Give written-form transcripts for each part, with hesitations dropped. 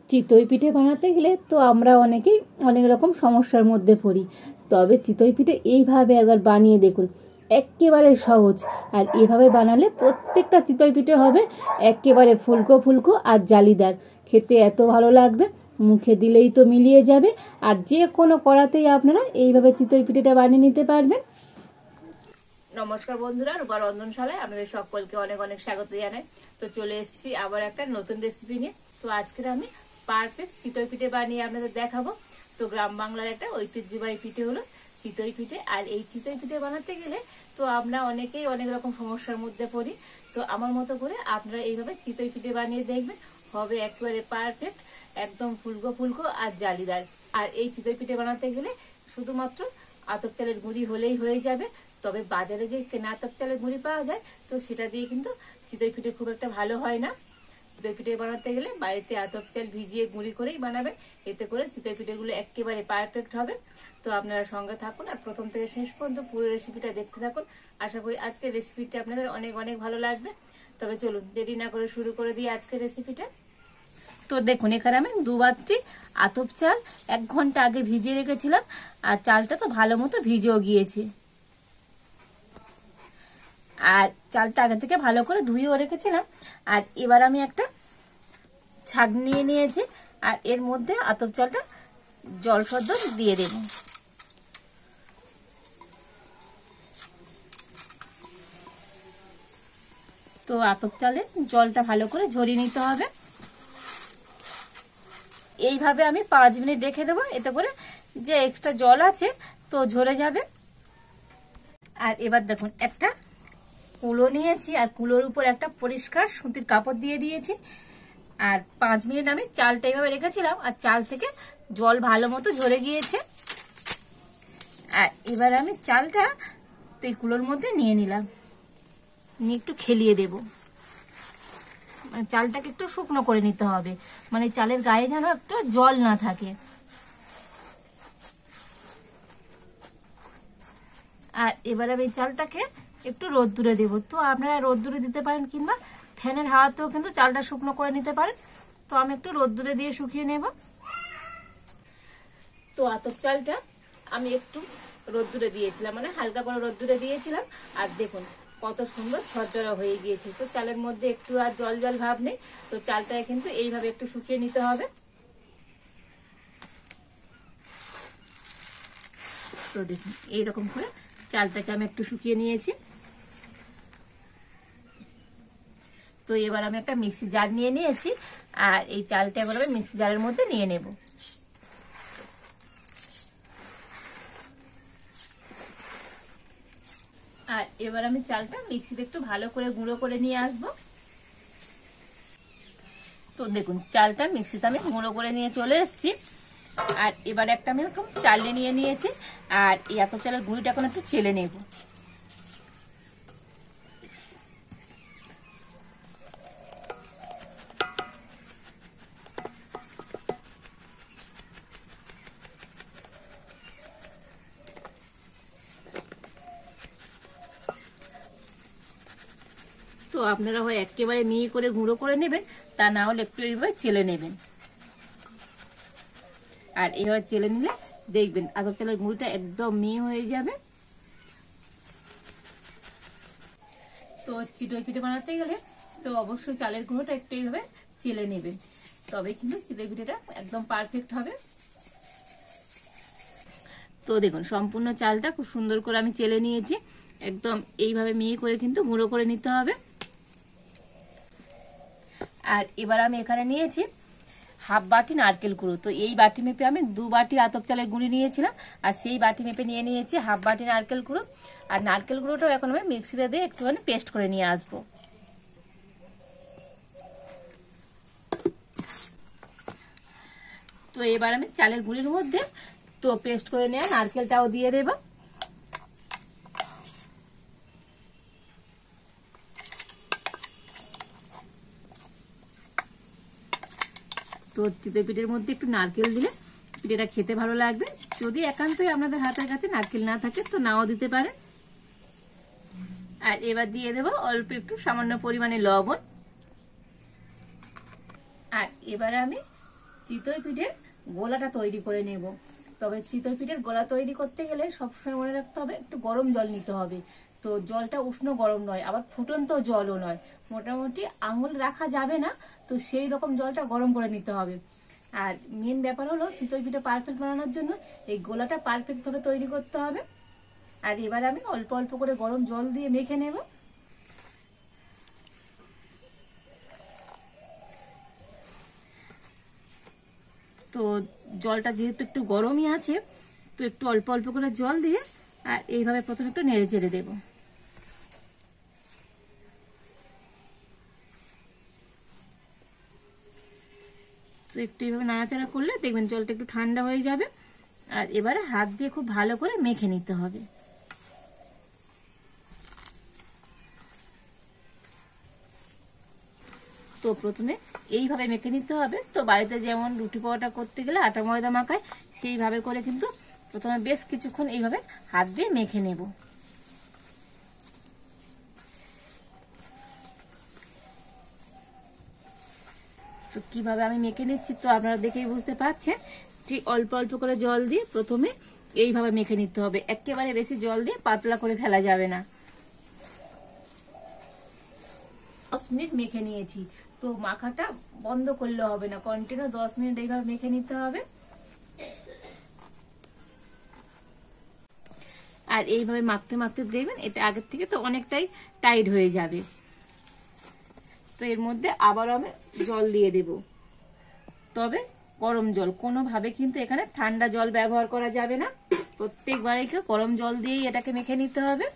চিতই পিঠে বানাতে গেলে তো আমরা অনেকেই অনেক রকম সমস্যার মধ্যে পড়ি, তবে চিতই পিঠে এইভাবে একবার বানিয়ে দেখুন, একেবারে সহজ। আর এভাবে বানালে প্রত্যেকটা চিতই পিঠে হবে একেবারে ফুলকো ফুলকো আর জালিদার, খেতে এত ভালো লাগবে, মুখে দিলেই তো মিলিয়ে যাবে। আর যে কোনো কড়াতেই আপনারা এইভাবে চিতই পিঠেটা বানিয়ে নিতে পারবেন। নমস্কার বন্ধুরা, রূপা রন্ধনশালায় আপনাদের সকলকে অনেক অনেক স্বাগত জানাই। তো চলে এসেছি আবার একটা নতুন রেসিপি নিয়ে। তো আজকের আমি পারফেক্ট চিতই পিঠে বানিয়ে আপনাদের দেখাবো। তো গ্রাম বাংলার একটা ঐতিহ্যবাহী পিঠে হলো চিতই পিঠে। আর এই চিতই পিঠে বানাতে গেলে তো আমরা অনেকেই অনেক রকম সমস্যার মধ্যে পড়ি। তো আমার মতো করে আপনারা এইভাবে চিতই পিঠে বানিয়ে দেখবেন, হবে একেবারে পারফেক্ট, একদম ফুলকো ফুলকো আর জালিদার। আর এই চিতই পিঠে বানাতে গেলে শুধুমাত্র আতপ চালের গুঁড়ি হলেই হয়ে যাবে। তবে বাজারে যে কেনা আতপ চালের গুঁড়ি পাওয়া যায়, তো সেটা দিয়ে কিন্তু চিতই পিঠে খুব একটা ভালো হয় না। চিতই পিঠে বানাতে গেলে বাড়িতে আতপ চাল ভিজিয়ে গুঁড়ি করেই বানাবেন, এতে করে চিতই পিঠেগুলো একেবারে পারফেক্ট হবে। তো আপনারা সঙ্গে থাকুন আর প্রথম থেকে শেষ পর্যন্ত পুরো রেসিপিটা দেখতে থাকুন। আশা করি আজকের রেসিপিটা আপনাদের অনেক অনেক ভালো লাগবে। তবে চলুন দেরি না করে শুরু করে দিই আজকের রেসিপিটা। তো দেখুন, এখানে আমি 2 বাটি আতপ চাল 1 ঘন্টা আগে ভিজিয়ে রেখেছিলাম, আর চালটা তো ভালো মতো ভিজেও গিয়েছে। আর চালটা আগে থেকে ভালো করে ধুয়েও রেখেছিলাম। আর এবার আমি একটা ছাঁকনি নিয়ে নিয়েছি, আর এর মধ্যে আতপ চালটা জল সদ্য দিয়ে দেব। তো আতপ চালে জলটা ভালো করে ঝরিয়ে নিতে হবে। এইভাবে আমি 5 মিনিট রেখে দেবো, এতে করে যে এক্সট্রা জল আছে তো ঝরে যাবে। আর এবার দেখুন, একটা কুলো নিয়েছি, আর কুলোর উপর একটা পরিষ্কার সুতির কাপড় দিয়ে দিয়েছি। আর 5 মিনিট আমি চালটা এইভাবে রেখেছিলাম, আর চাল থেকে জল ভালো মতো ঝরে গিয়েছে। আর এবার আমি চালটা এই কুলোর মধ্যে নিয়ে নিলাম, নিয়ে একটু খেলিয়ে দেব। মানে চালটাকে একটু শুকনো করে নিতে হবে, মানে চালের গায়ে যেন একটু জল না থাকে। আর এবার আমি চালটাকে একটু রোদ্দুরে দেব। তো আপনারা রোদ্দুরে দিতে পারেন, কিংবা ফ্যানের হাওয়াতেও কিন্তু চালটা শুকনো করে নিতে পারেন। তো আমি একটু রোদ্দুরে দিয়ে শুকিয়ে নেব। তো আতপ চালটা আমি একটু রোদ্দুরে দিয়েছিলাম, মানে হালকা করে রোদ্দুরে দিয়েছিলাম। আর দেখুন কত সুন্দর ঝরঝরা হয়ে গিয়েছে। তো চালের মধ্যে একটু আর জল জল ভাব নেই। তো চালটাকে কিন্তু এইভাবে একটু শুকিয়ে নিতে হবে। তো দেখুন এইরকম করে চালটাকে আমি একটু শুকিয়ে নিয়েছি। তো এবার আমি একটা মিক্সি জার নিয়ে নিয়েছি, আর এই চালটা এবার আমি মিক্সি জারের মধ্যে নিয়ে নেব। আর এবার আমি চালটা মিক্সিতে একটু ভালো করে গুঁড়ো করে নিয়ে আসব। তো দেখুন চালটা মিক্সিতে আমি গুঁড়ো করে নিয়ে চলে এসেছি। আর এবার একটা আমি এরকম চালে নিয়ে নিয়েছি, আর এই আতপ চালের গুঁড়িটা এখন একটু চেলে নেব। তো আপনারা হয় একেবারে মিহি করে গুঁড়ো করে নেবেন, তা না হলে একটু এইভাবে চেলে নেবেন। আর এইভাবে চেলে নিলে দেখবেন আতপ চালের গুঁড়িটা একদম মিহি হয়ে যাবে। তো চিতই পিঠে বানাতে গেলে তো অবশ্যই চালের গুঁড়োটা একটু এইভাবে চেলে নেবেন, তবে কিন্তু চিতই পিঠেটা একদম পারফেক্ট হবে। তো দেখুন সম্পূর্ণ চালটা খুব সুন্দর করে আমি চেলে নিয়েছি, একদম এইভাবে মিহি করে কিন্তু গুঁড়ো করে নিতে হবে। আর এবার আমি এখানে নিয়েছি হাফ বাটি নারকেল গুঁড়ো। তো এই বাটি মেপে আমি 2 বাটি আতপ চালের গুঁড়ি নিয়েছিলাম, আর সেই বাটি মেপে নিয়ে নিয়েছি হাফ বাটি নারকেল গুঁড়ো। আর নারকেল গুঁড়োটাও এখন আমি মিক্সিতে দিয়ে একটুখানি পেস্ট করে নিয়ে আসবো। তো এবার আমি চালের গুঁড়ির মধ্যে তো পেস্ট করে নেওয়া নারকেলটাও দিয়ে দেব। তো চিতই পিঠের মধ্যে একটু নারকেল দিলে পিঠেটা খেতে ভালো লাগবে। যদি একান্তই আপনাদের হাতের কাছে নারকেল না থাকে তো নাও দিতে পারে। আর এবার দিয়ে দেব অল্প একটু সামান্য পরিমাণে লবণ। আর এবারে আমি চিতই পিঠের গোলাটা তৈরি করে নেব। তবে চিতই পিঠের গোলা তৈরি করতে গেলে সবসময় মনে রাখতে হবে একটু গরম জল নিতে হবে। তো জলটা উষ্ণ গরম নয়, আবার ফুটন্ত জলও নয়, মোটামুটি আঙুল রাখা যাবে না, তো সেই রকম জলটা গরম করে নিতে হবে। আর মেন ব্যাপার হলো চিতই পিঠে পারফেক্ট বানানোর জন্য এই গোলাটা পারফেক্টভাবে তৈরি করতে হবে। আর এবার আমি অল্প অল্প করে গরম জল দিয়ে মেখে নেব। তো জলটা যেহেতু একটু গরমই আছে, তো একটু অল্প অল্প করে জল দিয়ে আর এইভাবে প্রথমে একটু নেড়ে চেড়ে দেবো। তো একটু এইভাবে নাড়াচাড়া করলে দেখবেন জলটা একটু ঠান্ডা হয়ে যাবে। আর এবারে হাত দিয়ে খুব ভালো করে মেখে নিতে হবে। তো প্রথমে এইভাবে মেখে নিতে হবে। তো বাড়িতে যেমন রুটি পরোটা করতে গেলে আটা ময়দা মাখায়, সেইভাবে করে কিন্তু প্রথমে বেশ কিছুক্ষণ এইভাবে হাত দিয়ে মেখে নেব। তো কিভাবে আমি মেখে নিচ্ছি তো আপনারা দেখেই বুঝতে পারছেন। ঠিক অল্প অল্প করে জল দিয়ে প্রথমে এইভাবে মেখে নিতে হবে, একেবারে বেশি জল দিয়ে পাতলা করে ফেলা যাবে না। 10 মিনিট মেখে নিয়েছি। তো মাখাটা বন্ধ করলে হবে না, কন্টিনিউ 10 মিনিট এইভাবে মেখে নিতে হবে। আর এইভাবে মাখতে মাখতে দেখবেন এটা আগের থেকে তো অনেকটাই টাইট হয়ে যাবে। তো এর মধ্যে আবার আমি জল দিয়ে দেব, তবে গরম জল, কোনোভাবে কিন্তু এখানে ঠান্ডা জল ব্যবহার করা যাবে না। প্রত্যেকবারই গরম জল দিয়েই এটাকে মেখে নিতে হবে।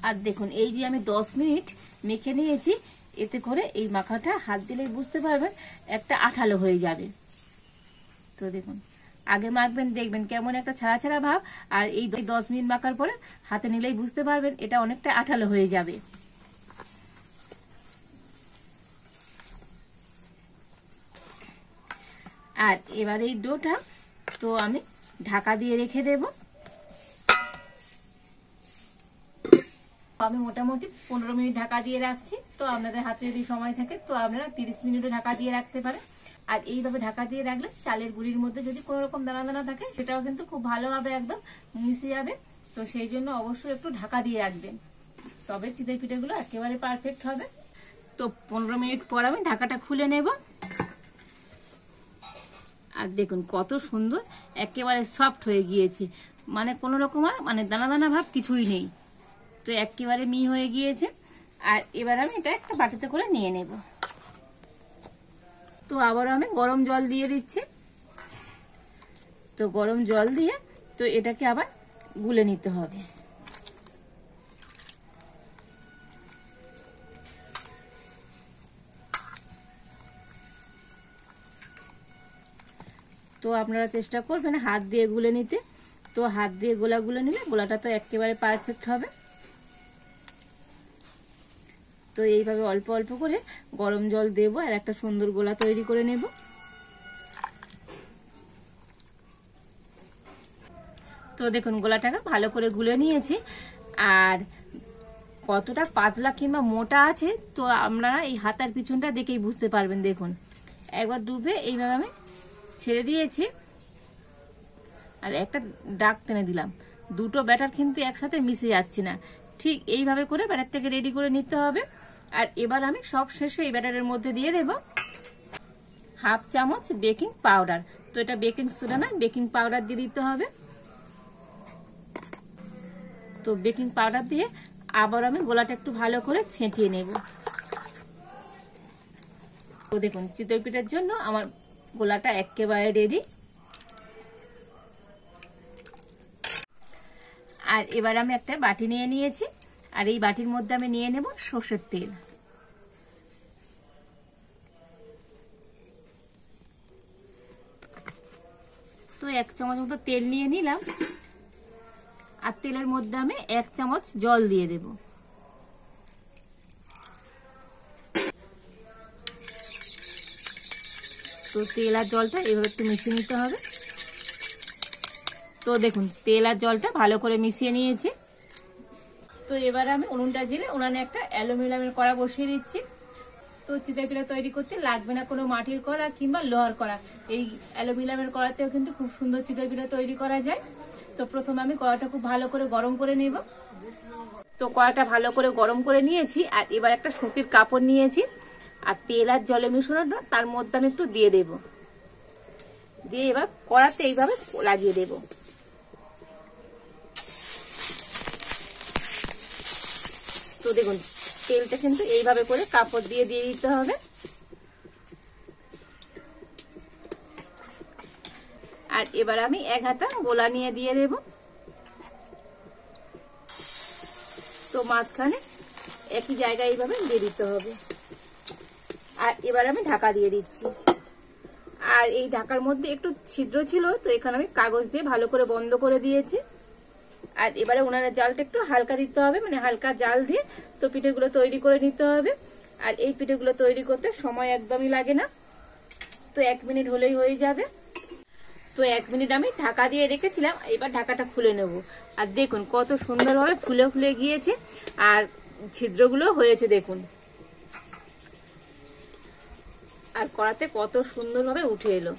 আর দেখুন এই যে আমি 10 মিনিট মেখে নিয়েছি, এতে করে এই মাখাটা হাত দিলেই বুঝতে পারবেন একটা আঠালো হয়ে যাবে। তো দেখুন আগে মাখবেন দেখবেন কেমন একটা ছাড়া ছাড়া ভাব, আর এই 10 মিনিট মাখার পরে হাতে নিলেই বুঝতে পারবেন এটা অনেকটা আঠালো হয়ে যাবে। আর এবার এই ডোটা তো আমি ঢাকা দিয়ে রেখে দেব। আমি মোটামুটি 15 মিনিট ঢাকা দিয়ে রাখছি। তো আপনাদের হাতে যদি সময় থাকে তো আপনারা 30 মিনিটও ঢাকা দিয়ে রাখতে পারেন। আর এইভাবে ঢাকা দিয়ে রাখলে চালের গুঁড়ির মধ্যে যদি কোনো রকম দানা দানা থাকে সেটাও কিন্তু খুব ভালোভাবে একদম মিশে যাবে। তো সেই জন্য অবশ্যই একটু ঢাকা দিয়ে রাখবেন, তবে চিতই পিঠেগুলো একেবারে পারফেক্ট হবে। তো 15 মিনিট পর আমি ঢাকাটা খুলে নেব। আর দেখুন কত সুন্দর একেবারে সফট হয়ে গিয়েছে, মানে কোনো রকম আর মানে দানা দানা ভাব কিছুই নেই। তো একেবারে মিহি হয়ে গিয়েছে। আর এবার আমি এটা একটা বাটিতে করে নিয়ে নেব। তো আবার আমি গরম জল দিয়ে দিচ্ছি। তো গরম জল দিয়ে তো এটাকে আবার গুলে নিতে হবে। তো আপনারা চেষ্টা করবেন হাত দিয়ে গুলে নিতে। তো হাত দিয়ে গোলা গুলে নিলে গোলাটা তো একেবারে পারফেক্ট হবে। তো এইভাবে অল্প অল্প করে গরম জল দেব আর একটা সুন্দর গোলা তৈরি করে নেব। তো দেখুন গোলাটাকে ভালো করে গুলে নিয়েছি। আর কতটা পাতলা কিংবা মোটা আছে তো আপনারা এই হাতার পিছনটা দেখেই বুঝতে পারবেন। দেখুন একবার ডুবে এইভাবে আমি ছেড়ে দিয়েছি আর একটা দাগ টেনে দিলাম, দুটো ব্যাটার কিন্তু একসাথে মিশে যাচ্ছে না। ঠিক এইভাবে করে ব্যাটারটাকে রেডি করে নিতে হবে। আর এবার আমি সব শেষে এই ব্যাটারের মধ্যে দিয়ে দেব হাফ চামচ বেকিং পাউডার। তো এটা বেকিং সোডা না, বেকিং পাউডার দিয়ে দিতে হবে। তো বেকিং পাউডার দিয়ে আবার আমি গোলাটা একটু ভালো করে ফেটিয়ে নেব। তো দেখুন চিতই পিঠার জন্য আমার গোলাটা একেবারে রেডি। আর এবার আমি একটা বাটি নিয়ে নিয়েছি, আর এই বাটির মধ্যে আমি নিয়ে নেব সর্ষের তেল। তো 1 চামচ মতো তেল নিয়ে নিলাম। আর তেলের মধ্যে আমি 1 চামচ জল দিয়ে দেব। তো তেল আর জলটা এভাবে একটু মিশিয়ে নিতে হবে। তো দেখুন তেল আর জলটা ভালো করে মিশিয়ে নিয়েছি। তো এবার আমি উনুনটা জেলে উনানে একটা অ্যালুমিনিয়ামের কড়া বসিয়ে দিচ্ছি। তো চিতই পিঠা তৈরি করতে লাগবে না কোনো মাটির কড়া কিংবা লোহার কড়া, এই অ্যালুমিনিয়ামের কড়াতেও কিন্তু খুব সুন্দর চিতই পিঠা তৈরি করা যায়। তো প্রথমে আমি কড়াটা খুব ভালো করে গরম করে নেব। তো কড়াটা ভালো করে গরম করে নিয়েছি, আর এবার একটা সুতির কাপড় নিয়েছি, আর তেল আর জলে মিশানো তার মধ্যে আমি একটু দিয়ে দেব, দিয়ে এবার কড়াতে এইভাবে লাগিয়ে দেব। তো দেখুন তেলটা কিন্তু এইভাবে করে কাপড় দিয়ে দিয়ে দিতে হবে। আর এবার আমি এক হাতা গোলা নিয়ে দিয়ে দেব। তো মাঝখানে একই জায়গায় এইভাবে দিয়ে দিতে হবে। আর এবার আমি ঢাকা দিয়ে দিচ্ছি। আর এই ঢাকার মধ্যে একটু ছিদ্র ছিল, তো এখানে আমি কাগজ দিয়ে ভালো করে বন্ধ করে দিয়েছি। আর এবারে উনানের জালটা একটু হালকা দিতে হবে, মানে হালকা জাল দিয়ে তো পিঠেগুলো তৈরি করে নিতে হবে। আর এই পিঠেগুলো তৈরি করতে সময় একদমই লাগে না, তো 1 মিনিট হলেই হয়ে যাবে। তো 1 মিনিট আমি ঢাকা দিয়ে রেখেছিলাম, এবার ঢাকাটা খুলে নেব। আর দেখুন কত সুন্দরভাবে ফুলে ফুলে গিয়েছে, আর ছিদ্রগুলো হয়েছে দেখুন, আর কড়াতে কত সুন্দরভাবে উঠে এলো।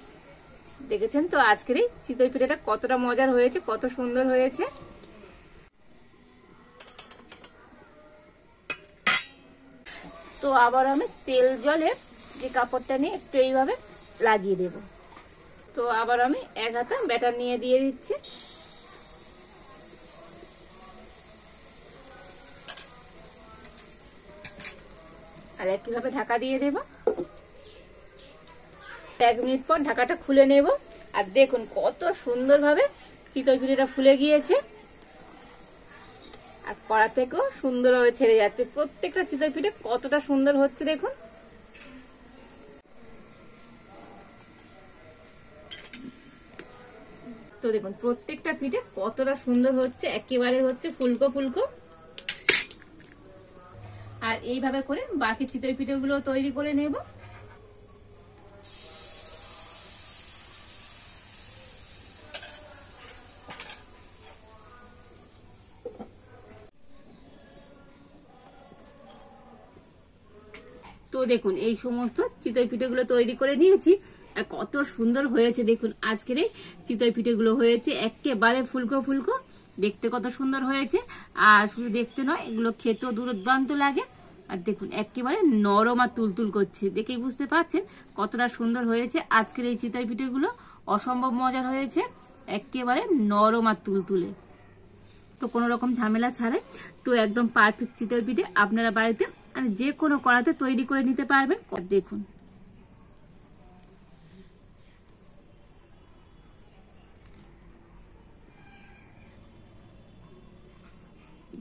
দেখেছেন তো আজকের এই চিতই পিঠাটা কতটা মজার হয়েছে, কত সুন্দর হয়েছে। তো আবার আমি তেল জলে যে কাপড়টা নিয়ে একটু এইভাবে লাগিয়ে দেব। তো আবার আমি এক হাতা ব্যাটার নিয়ে দিয়ে দিচ্ছি। আর একইভাবে ঢাকা দিয়ে দেব। 1 মিনিট পর ঢাকাটা খুলে নেব। আর দেখুন কত সুন্দরভাবে চিতই পিঠাটা ফুলে গিয়েছে, আর কড়া থেকেও সুন্দরভাবে ছেড়ে যাচ্ছে। প্রত্যেকটা চিতই পিঠে কতটা সুন্দর হচ্ছে দেখুন। তো দেখুন প্রত্যেকটা পিঠে কতটা সুন্দর হচ্ছে, একেবারে হচ্ছে ফুলকো ফুলকো। আর এইভাবে করে বাকি চিতই পিঠেগুলো তৈরি করে নেব। তো দেখুন এই সমস্ত চিতই পিঠেগুলো তৈরি করে নিয়েছি, আর কত সুন্দর হয়েছে দেখুন। আজকের এই চিতই পিঠেগুলো হয়েছে একেবারে ফুলকো ফুলকো, দেখতে কত সুন্দর হয়েছে। আর শুধু দেখতে নয়, এগুলো খেতেও দুর্দান্ত লাগে। আর দেখুন একেবারে নরম আর তুলতুল করছে, দেখেই বুঝতে পারছেন কতটা সুন্দর হয়েছে আজকের এই চিতই পিঠেগুলো। অসম্ভব মজার হয়েছে, একেবারে নরম আর তুলতুলে, তো কোনো রকম ঝামেলা ছাড়াই। তো একদম পারফেক্ট চিতই পিঠে আপনারা বাড়িতে যে কোনো কড়াতে তৈরি করে নিতে পারবেন। দেখুন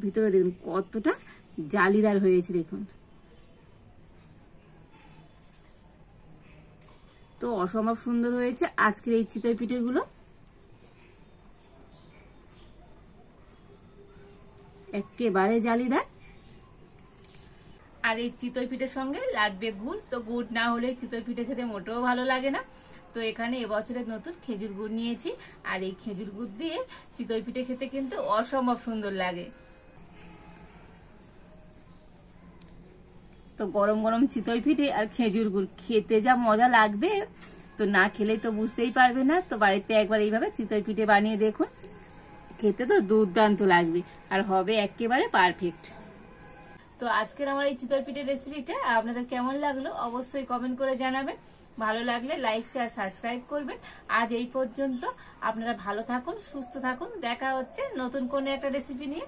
ভিতরে দেখুন কতটা জালিদার হয়েছে দেখুন। তো অসম্ভব সুন্দর হয়েছে আজকের এই চিতই পিঠেগুলো, একেবারে জালিদার। আর এই চিতই পিঠের সঙ্গে লাগবে গুড়, তো গুড় না হলে চিতই পিঠে খেতে মোটেও ভালো লাগে না। তো এখানে এবছরের নতুন খেজুর গুড় নিয়েছি, আর এই খেজুর গুড় দিয়ে চিতই পিঠে খেতে কিন্তু অসম্ভব সুন্দর লাগে। তো গরম গরম চিতই পিঠে আর খেজুর গুড় খেতে যা মজা লাগবে, তো না খেলেই তো বুঝতেই পারবে না। তো বাড়িতে একবার এইভাবে চিতই পিঠে বানিয়ে দেখুন, খেতে তো দুর্দান্ত লাগবে আর হবে একেবারে পারফেক্ট। তো আজকের আমার এই চিতই পিঠের রেসিপিটা আপনাদের কেমন লাগলো অবশ্যই কমেন্ট করে জানাবেন। ভালো লাগলে লাইক শেয়ার সাবস্ক্রাইব করবেন। আজ এই পর্যন্ত, আপনারা ভালো থাকুন, সুস্থ থাকুন। দেখা হচ্ছে নতুন কোনো একটা রেসিপি নিয়ে।